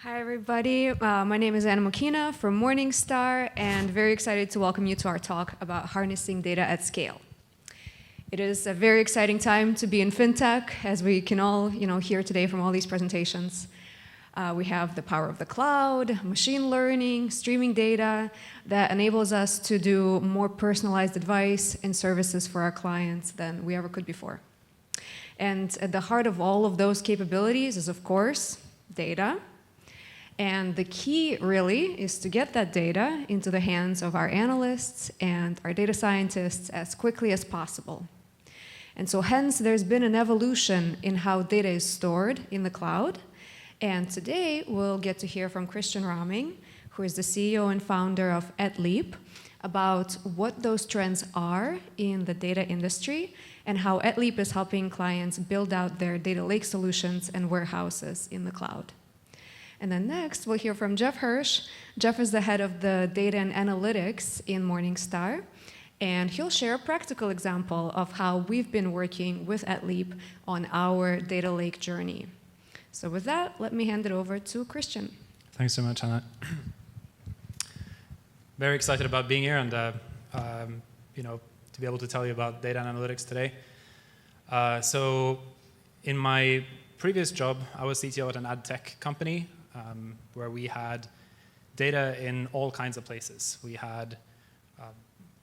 Hi, everybody. My name is Anna Mokina from Morningstar, and very excited to welcome you to our talk about harnessing data at scale. It is a very exciting time to be in fintech, as we can all hear today from all these presentations. We have the power of the cloud, machine learning, streaming data that enables us to do more personalized advice and services for our clients than we ever could before. And at the heart of all of those capabilities is, of course, data. And the key, really, is to get that data into the hands of our analysts and our data scientists as quickly as possible. And so hence, there's been an evolution in how data is stored in the cloud. And today, we'll get to hear from Christian Raming, who is the CEO and founder of Etleap, about what those trends are in the data industry and how Etleap is helping clients build out their data lake solutions and warehouses in the cloud. And then next, we'll hear from Jeff Hirsch. Jeff is the head of the data and analytics in Morningstar, and he'll share a practical example of how we've been working with Etleap on our data lake journey. So with that, let me hand it over to Christian. Thanks so much, Anna. Very excited about being here and to be able to tell you about data and analytics today. So in my previous job, I was CTO at an ad tech company where we had data in all kinds of places. We had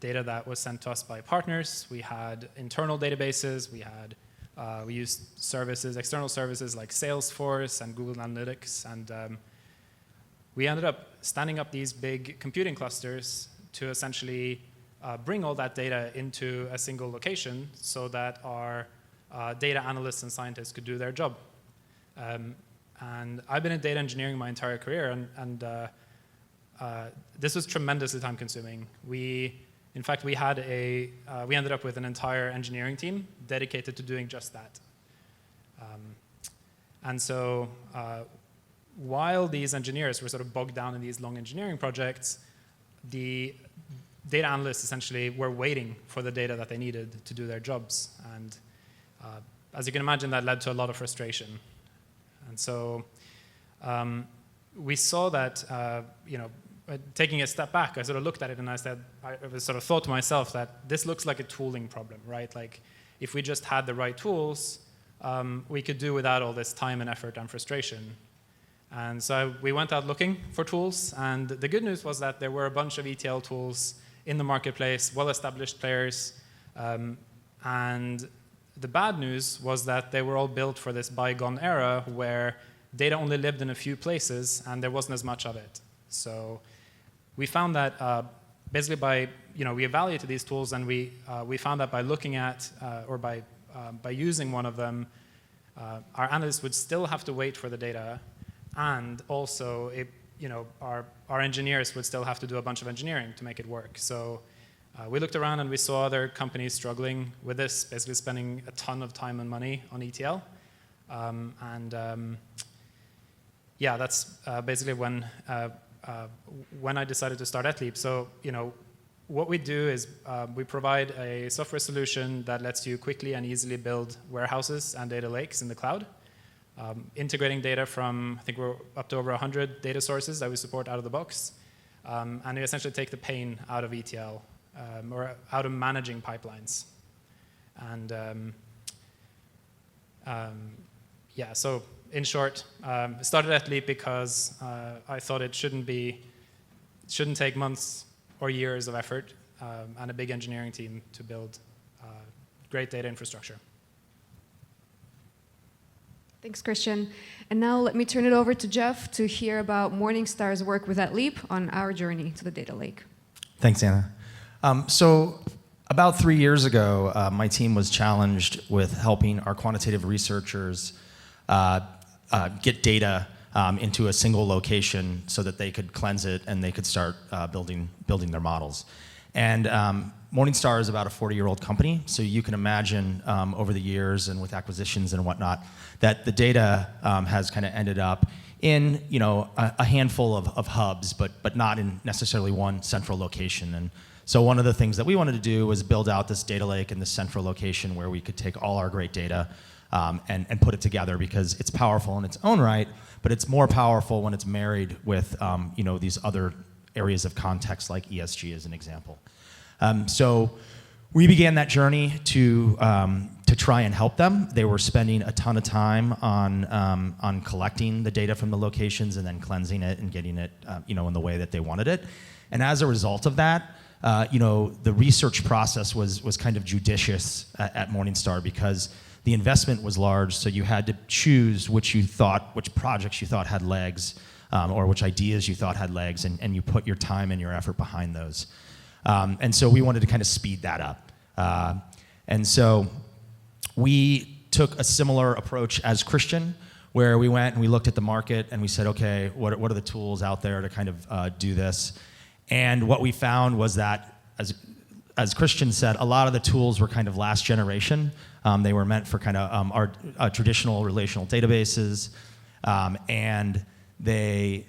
data that was sent to us by partners. We had internal databases. We used services, external services like Salesforce and Google Analytics. And we ended up standing up these big computing clusters to essentially bring all that data into a single location so that our data analysts and scientists could do their job. And I've been in data engineering my entire career, and this was tremendously time-consuming. In fact, we ended up with an entire engineering team dedicated to doing just that. And so while these engineers were sort of bogged down in these long engineering projects, the data analysts essentially were waiting for the data that they needed to do their jobs. And as you can imagine, that led to a lot of frustration. And so we saw that, taking a step back, I sort of looked at it and I sort of thought to myself that this looks like a tooling problem, right? Like if we just had the right tools, we could do without all this time and effort and frustration. And so we went out looking for tools, and the good news was that there were a bunch of ETL tools in the marketplace, well-established players, and the bad news was that they were all built for this bygone era where data only lived in a few places and there wasn't as much of it. So we found that basically we evaluated these tools, and we found that by looking at or by using one of them, our analysts would still have to wait for the data, and also our engineers would still have to do a bunch of engineering to make it work. So we looked around and we saw other companies struggling with this, basically spending a ton of time and money on ETL. That's basically when I decided to start Etleap. So what we do is we provide a software solution that lets you quickly and easily build warehouses and data lakes in the cloud, integrating data from, I think we're up to over 100 data sources that we support out of the box. And we essentially take the pain out of ETL. Or out of managing pipelines. And so in short, started Etleap because I thought it shouldn't take months or years of effort and a big engineering team to build great data infrastructure. Thanks, Christian. And now let me turn it over to Jeff to hear about Morningstar's work with Etleap on our journey to the data lake. Thanks, Anna. So about 3 years ago, my team was challenged with helping our quantitative researchers get data into a single location so that they could cleanse it and they could start building their models. And Morningstar is about a 40-year-old company, so you can imagine over the years and with acquisitions and whatnot that the data has kind of ended up in a handful of hubs, but not in necessarily one central location. And so one of the things that we wanted to do was build out this data lake in this central location where we could take all our great data and put it together because it's powerful in its own right, but it's more powerful when it's married with these other areas of context like ESG as an example. So we began that journey to try and help them. They were spending a ton of time on collecting the data from the locations and then cleansing it and getting it in the way that they wanted it. And as a result of that, the research process was kind of judicious at Morningstar because the investment was large, so you had to choose which projects you thought had legs, or which ideas you thought had legs, and you put your time and your effort behind those. And so we wanted to kind of speed that up. And so we took a similar approach as Christian, where we went and we looked at the market and we said, okay, what are the tools out there to kind of do this? And what we found was that, as Christian said, a lot of the tools were kind of last generation. They were meant for kind of our traditional relational databases, and they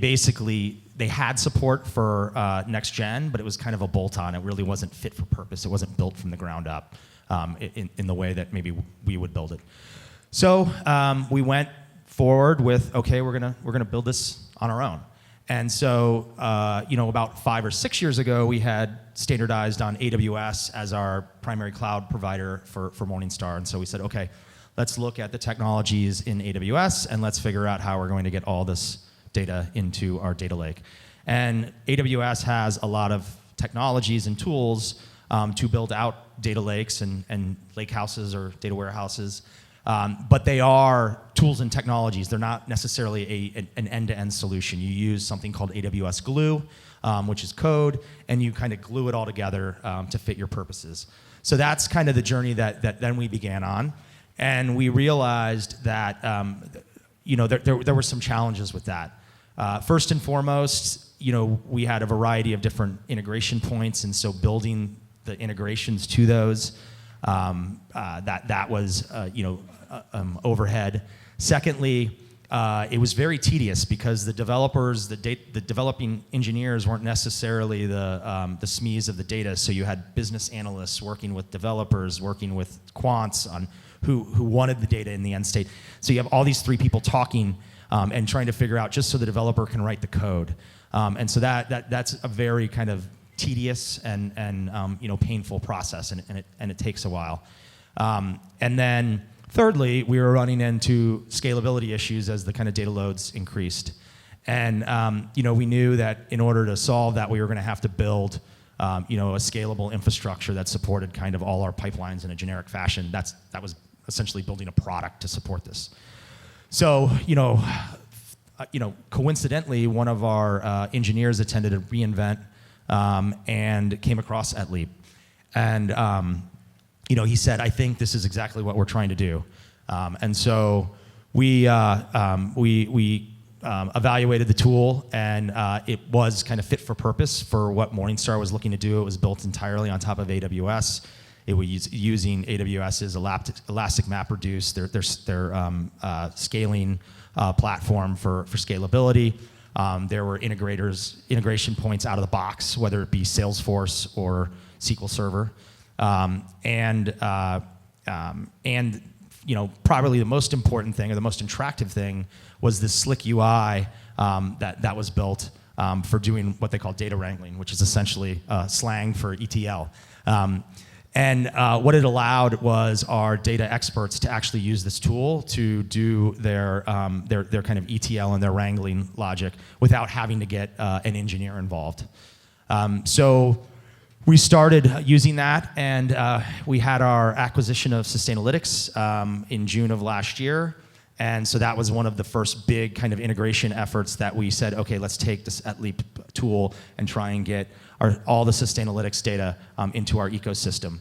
basically had support for next gen, but it was kind of a bolt-on. It really wasn't fit for purpose. It wasn't built from the ground up in the way that maybe we would build it. So we went forward with, okay, we're gonna build this on our own. And so, about 5 or 6 years ago, we had standardized on AWS as our primary cloud provider for Morningstar. And so we said, okay, let's look at the technologies in AWS and let's figure out how we're going to get all this data into our data lake. And AWS has a lot of technologies and tools to build out data lakes and lake houses or data warehouses. But they are tools and technologies. They're not necessarily an end-to-end solution. You use something called AWS Glue, which is code, and you kind of glue it all together to fit your purposes. So that's kind of the journey that then we began on. And we realized that there were some challenges with that. First and foremost, we had a variety of different integration points, and so building the integrations to those, that was overhead. Secondly, it was very tedious because the developers, the developing engineers weren't necessarily the SMEs of the data. So you had business analysts working with developers, working with quants on who wanted the data in the end state. So you have all these three people talking and trying to figure out just so the developer can write the code. And so that's a very kind of tedious and painful process, and it takes a while. And then thirdly, we were running into scalability issues as the kind of data loads increased. And we knew that in order to solve that, we were going to have to build a scalable infrastructure that supported kind of all our pipelines in a generic fashion. That was essentially building a product to support this. So, coincidentally, one of our engineers attended a reInvent and came across Etleap. And he said, I think this is exactly what we're trying to do. And so we evaluated the tool, and it was kind of fit for purpose for what Morningstar was looking to do. It was built entirely on top of AWS. It was using AWS's Elastic MapReduce, their scaling platform for scalability. There were integration points out of the box, whether it be Salesforce or SQL Server. And probably the most important thing or the most attractive thing was this slick UI that was built for doing what they call data wrangling, which is essentially slang for ETL. And what it allowed was our data experts to actually use this tool to do their kind of ETL and their wrangling logic without having to get an engineer involved. So we started using that, and we had our acquisition of Sustainalytics in June of last year. And so that was one of the first big kind of integration efforts that we said, okay, let's take this Etleap tool and try and get all the Sustainalytics data into our ecosystem.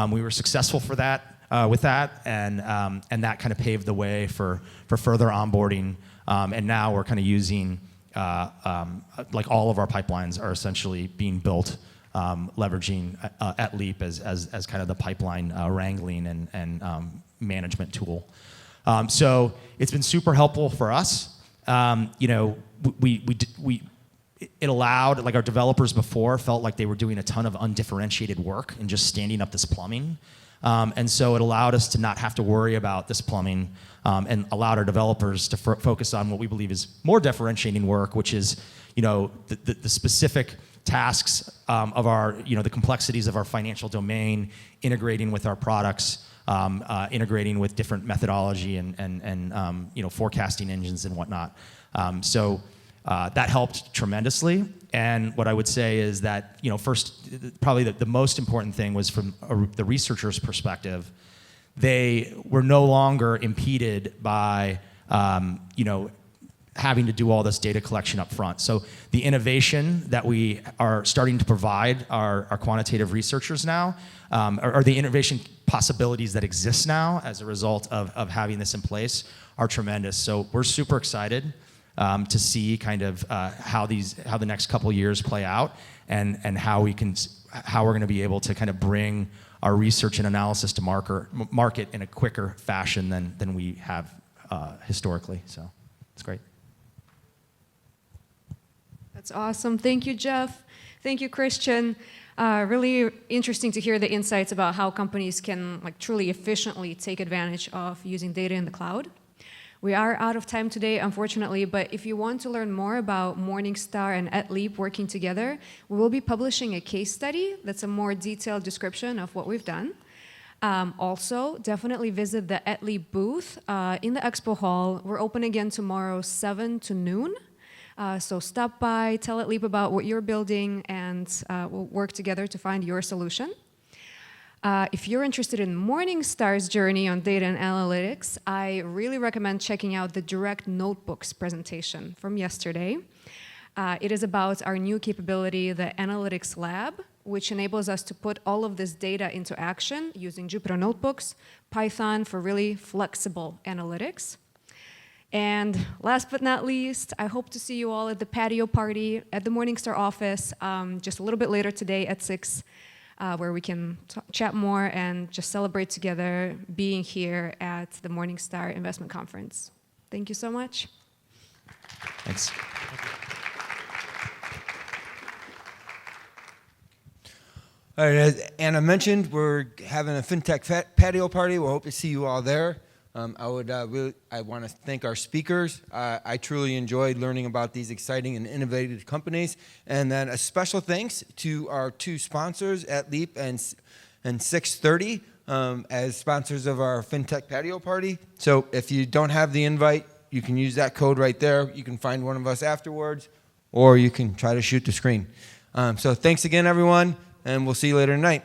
We were successful with that, and that kind of paved the way for further onboarding. And now we're kind of using, like all of our pipelines are essentially being built leveraging Etleap as kind of the pipeline wrangling and management tool. So it's been super helpful for us. It allowed, like our developers before felt like they were doing a ton of undifferentiated work and just standing up this plumbing. And so it allowed us to not have to worry about this plumbing, and allowed our developers to focus on what we believe is more differentiating work, which is, the specific tasks of our, the complexities of our financial domain, integrating with our products, integrating with different methodology and forecasting engines and whatnot. So that helped tremendously. And what I would say is that, first, probably the most important thing was from the researcher's perspective. They were no longer impeded by, having to do all this data collection up front. So the innovation that we are starting to provide our quantitative researchers now, or the innovation possibilities that exist now as a result of having this in place are tremendous. So we're super excited to see kind of how the next couple years play out, and how we're going to be able to kind of bring our research and analysis to market in a quicker fashion than we have historically. So it's great. That's awesome. Thank you, Jeff. Thank you, Christian. Really interesting to hear the insights about how companies can truly efficiently take advantage of using data in the cloud. We are out of time today, unfortunately, but if you want to learn more about Morningstar and Etleap working together, we will be publishing a case study that's a more detailed description of what we've done. Also, definitely visit the Etleap booth in the expo hall. We're open again tomorrow, 7 to noon. So stop by, tell Etleap about what you're building, and we'll work together to find your solution. If you're interested in Morningstar's journey on data and analytics, I really recommend checking out the Direct Notebooks presentation from yesterday. It is about our new capability, the Analytics Lab, which enables us to put all of this data into action using Jupyter Notebooks, Python for really flexible analytics. And last but not least, I hope to see you all at the patio party at the Morningstar office just a little bit later today at 6, where we can chat more and just celebrate together being here at the Morningstar Investment Conference. Thank you so much. Thanks. All right, as Anna mentioned, we're having a FinTech patio party. We'll hope to see you all there. I want to thank our speakers. I truly enjoyed learning about these exciting and innovative companies. And then a special thanks to our two sponsors, Etleap and 630, as sponsors of our FinTech patio party. So if you don't have the invite, you can use that code right there. You can find one of us afterwards, or you can try to shoot the screen. So thanks again, everyone, and we'll see you later tonight.